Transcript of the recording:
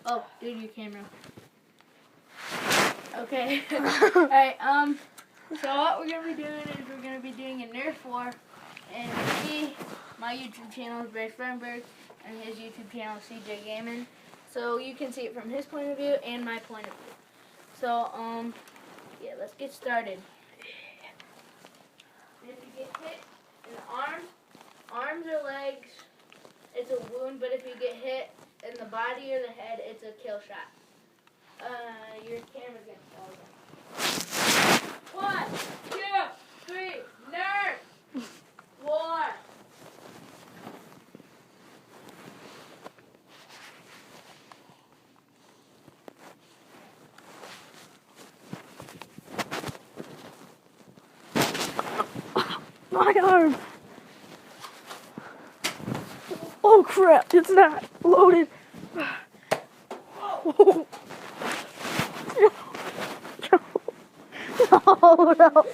Oh, dude, your camera. Okay. Alright, so what we're going to be doing is we're going to be doing a Nerf war. And me, my YouTube channel is Bryce, and his YouTube channel is CJ Gaming. So you can see it from his point of view and my point of view. So, yeah, let's get started. If you get hit in the arms or legs, it's a wound, but if you get hit in the body or the head, it's a kill shot. Your camera's gonna fall down. 1, 2, 3, Nerf! War! My arm! Oh crap, it's not loaded. Oh. No, no.